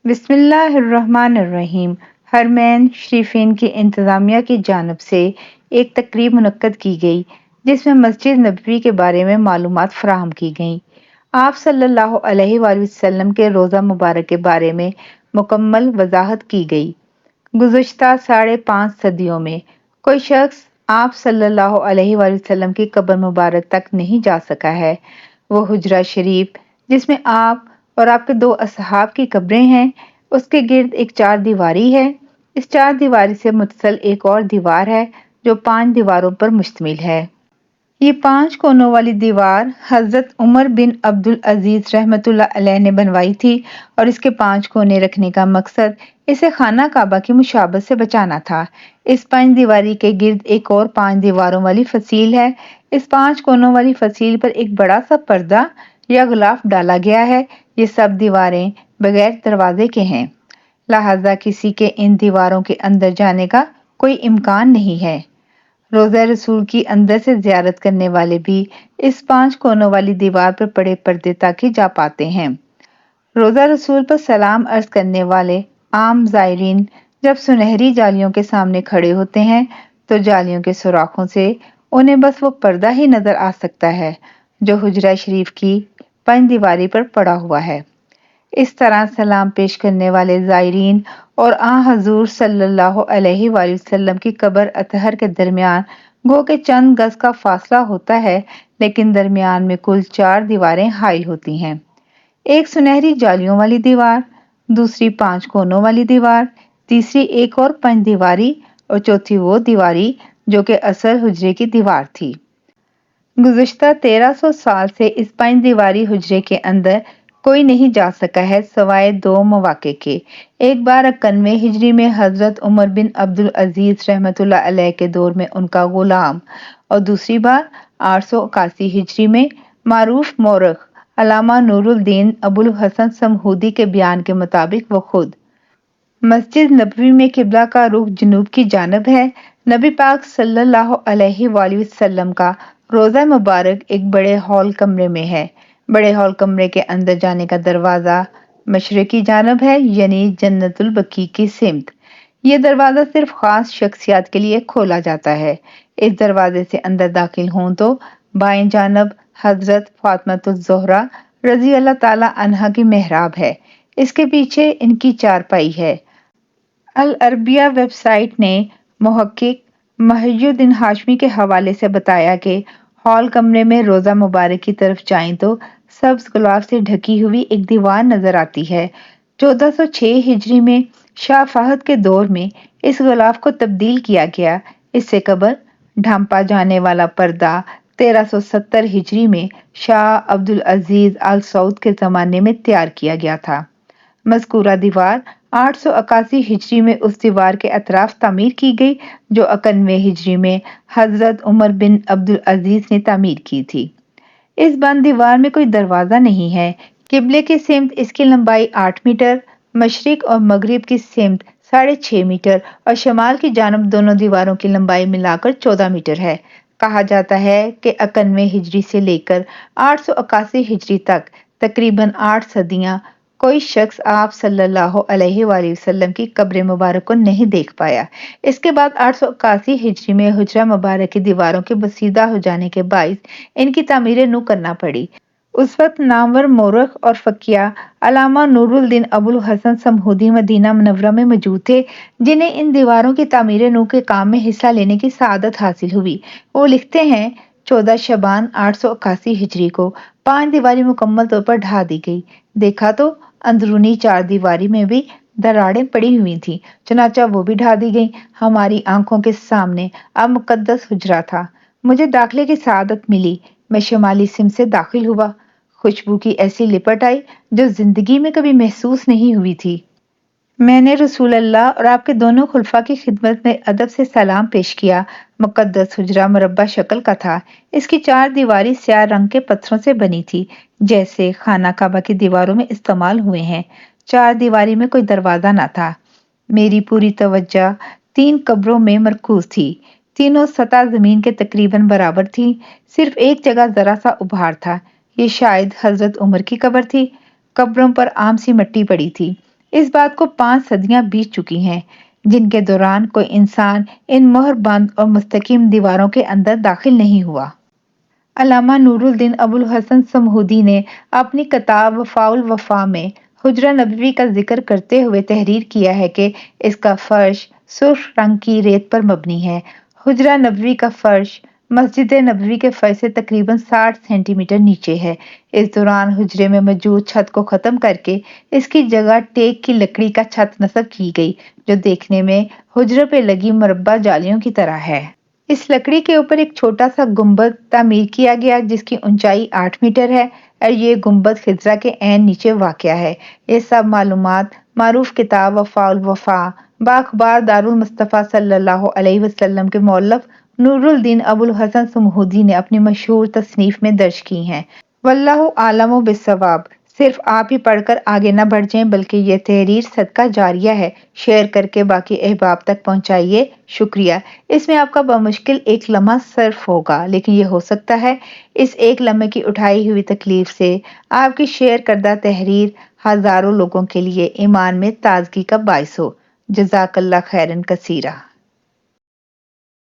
بسم اللہ الرحمن الرحیم۔ حرمین شریفین کی انتظامیہ کی جانب سے ایک تقریب منعقد کی گئی جس میں مسجد نبوی کے بارے میں معلومات فراہم کی گئیں۔ آپ صلی اللہ علیہ وآلہ وسلم کے روضہ مبارک کے بارے میں مکمل وضاحت کی گئی۔ گزشتہ 5.5 صدیوں میں کوئی شخص آپ صلی اللہ علیہ وآلہ وسلم کی قبر مبارک تک نہیں جا سکا ہے۔ وہ حجرہ شریف جس میں آپ اور آپ کے 2 اصحاب کی قبریں ہیں، اس کے گرد ایک 4 دیواری ہے۔ اس 4 دیواری سے متصل ایک اور دیوار ہے جو 5 دیواروں پر مشتمل ہے۔ یہ 5 کونوں والی دیوار حضرت عمر بن عبدالعزیز رحمۃ اللہ علیہ نے بنوائی تھی اور اس کے 5 کونے رکھنے کا مقصد اسے خانہ کعبہ کی مشابہت سے بچانا تھا۔ اس 5 دیواری کے گرد ایک اور 5 دیواروں والی فصیل ہے۔ اس 5 کونوں والی فصیل پر ایک بڑا سا پردہ یا غلاف ڈالا گیا ہے۔ یہ سب دیواریں بغیر دروازے کے ہیں، لہذا کسی کے ان دیواروں کے اندر جانے کا کوئی امکان نہیں ہے۔ روضہ رسول کی اندر سے زیارت کرنے والے بھی اس 5 کونوں والی دیوار پر پڑے پردے تک ہی جا پاتے ہیں۔ روضہ رسول پر سلام عرض کرنے والے عام زائرین جب سنہری جالیوں کے سامنے کھڑے ہوتے ہیں تو جالیوں کے سوراخوں سے انہیں بس وہ پردہ ہی نظر آ سکتا ہے جو حجرہ شریف کی 5 دیواری پر پڑا ہوا ہے۔ اس طرح سلام پیش کرنے والے زائرین اور حضور صلی اللہ علیہ وآلہ وسلم کی قبر اطہر کے درمیان گو کہ چند گز کا فاصلہ ہوتا ہے، لیکن درمیان میں کل 4 دیواریں حائل ہوتی ہیں۔ ایک سنہری جالیوں والی دیوار، دوسری 5 کونوں والی دیوار، تیسری ایک اور 5 دیواری اور چوتھی وہ دیواری جو کہ اصل حجرے کی دیوار تھی۔ گزشتہ 1300 سال سے اس 5 دیواری حجرے کے اندر کوئی نہیں جا سکا ہے سوائے 2 مواقع کے۔ ایک بار 91 ہجری میں حضرت عمر بن عبدالعزیز رحمۃ اللہ علیہ کے دور میں ان کا غلام، اور دوسری بار 881 ہجری میں معروف مورخ علامہ نور الدین ابوالحسن سمہودی کے بیان کے مطابق وہ خود۔ مسجد نبوی میں قبلہ کا رخ جنوب کی جانب ہے۔ نبی پاک صلی اللہ علیہ وآلہ وسلم کا روضہ مبارک ایک بڑے ہال کمرے میں ہے۔ بڑے ہال کمرے کے اندر جانے کا دروازہ مشرقی جانب ہے، یعنی جنت البقیع کی سمت۔ یہ دروازہ صرف خاص شخصیات کے لیے کھولا جاتا ہے۔ اس دروازے سے اندر داخل ہوں تو بائیں جانب حضرت فاطمۃ الزہرا رضی اللہ تعالی عنہا کی محراب ہے۔ اس کے پیچھے ان کی چارپائی ہے۔ العربیہ ویب سائٹ نے محقق محی الدین ہاشمی کے حوالے سے بتایا کہ ہال کمرے میں روضہ مبارک کی طرف جائیں تو سبز غلاف سے ڈھکی ہوئی ایک دیوار نظر آتی ہے۔ 1406 ہجری میں شاہ فہد کے دور میں اس غلاف کو تبدیل کیا گیا۔ اس سے قبل ڈھانپا جانے والا پردہ 1370 ہجری میں شاہ عبدالعزیز آل سعود کے زمانے میں تیار کیا گیا تھا۔ مذکورہ دیوار 881 ہجری میں اس دیوار کے اطراف تعمیر کی گئی جو 91 ہجری میں حضرت عمر بن عبدالعزیز نے تعمیر کی تھی۔ اس بند دیوار میں کوئی دروازہ نہیں ہے۔ قبلے کی سمت اس کی لمبائی 8 میٹر، مشرق اور مغرب کی سمت 6.5 میٹر اور شمال کی جانب دونوں دیواروں کی لمبائی ملا کر 14 میٹر ہے۔ کہا جاتا ہے کہ 91 ہجری سے لے کر 881 ہجری تک تقریباً 8 صدیاں کوئی شخص آپ صلی اللہ علیہ وآلہ وسلم کی قبر مبارک کو نہیں دیکھ پایا۔ اس کے بعد 881 ہجری میں حجرہ مبارک کی دیواروں کے بسیدہ ہو جانے کے باعث ان کی تعمیر نو کرنا پڑی۔ اس وقت نامور مورخ اور فقیہ علامہ نور الدین ابوالحسن سمہودی مدینہ منورہ میں موجود تھے، جنہیں ان دیواروں کی تعمیر نو کے کام میں حصہ لینے کی سعادت حاصل ہوئی۔ وہ لکھتے ہیں 14 شعبان 881 ہجری کو 5 دیواری مکمل طور پر ڈھا دی گئی۔ دیکھا تو اندرونی 4 دیواری میں بھی دراڑیں پڑی ہوئی تھیں، چنانچہ وہ بھی ڈھا دی گئیں۔ ہماری آنکھوں کے سامنے اب مقدس حجرہ تھا۔ مجھے داخلے کی سعادت ملی۔ میں شمالی سمت سے داخل ہوا۔ خوشبو کی ایسی لپٹ آئی جو زندگی میں کبھی محسوس نہیں ہوئی تھی۔ میں نے رسول اللہ اور آپ کے دونوں خلفاء کی خدمت میں ادب سے سلام پیش کیا۔ مقدس حجرہ مربع شکل کا تھا۔ اس کی 4 دیواری سیاہ رنگ کے پتھروں سے بنی تھی، جیسے خانہ کعبہ کی دیواروں میں استعمال ہوئے ہیں۔ 4 دیواری میں کوئی دروازہ نہ تھا۔ میری پوری توجہ 3 قبروں میں مرکوز تھی۔ تینوں سطح زمین کے تقریباً برابر تھی۔ صرف ایک جگہ ذرا سا ابھار تھا۔ یہ شاید حضرت عمر کی قبر تھی۔ قبروں پر عام سی مٹی پڑی تھی۔ اس بات کو 5 صدیاں بیت چکی ہیں جن کے دوران کوئی انسان ان مہر بند اور مستقیم دیواروں کے اندر داخل نہیں ہوا۔ علامہ نور الدین ابو الحسن سمہودی نے اپنی کتاب وفاء الوفا میں حجرہ نبوی کا ذکر کرتے ہوئے تحریر کیا ہے کہ اس کا فرش سرخ رنگ کی ریت پر مبنی ہے۔ حجرہ نبوی کا فرش مسجد نبوی کے فرش سے تقریباً 60 سینٹی میٹر نیچے ہے۔ اس دوران حجرے میں موجود چھت کو ختم کر کے اس کی جگہ ٹیک کی لکڑی کا چھت نصب کی گئی جو دیکھنے میں حجرے پہ لگی مربع جالیوں کی طرح ہے۔ اس لکڑی کے اوپر ایک چھوٹا سا گنبد تعمیر کیا گیا جس کی اونچائی 8 میٹر ہے اور یہ گنبد خضرہ کے عین نیچے واقع ہے۔ یہ سب معلومات معروف کتاب وفاء الوفا بااخبار دارالمصطفیٰ صلی اللہ علیہ وسلم کے مؤلف نور الدین ابو الحسن سمہودی نے اپنی مشہور تصنیف میں درج کی ہیں۔ واللہ اعلم بالصواب۔ صرف آپ ہی پڑھ کر آگے نہ بڑھ جائیں بلکہ یہ تحریر صدقہ جاریہ ہے، شیئر کر کے باقی احباب تک پہنچائیے۔ شکریہ۔ اس میں آپ کا بمشکل ایک لمحہ صرف ہوگا لیکن یہ ہو سکتا ہے اس ایک لمحے کی اٹھائی ہوئی تکلیف سے آپ کی شیئر کردہ تحریر ہزاروں لوگوں کے لیے ایمان میں تازگی کا باعث ہو۔ جزاک اللہ خیرن کثیرہ۔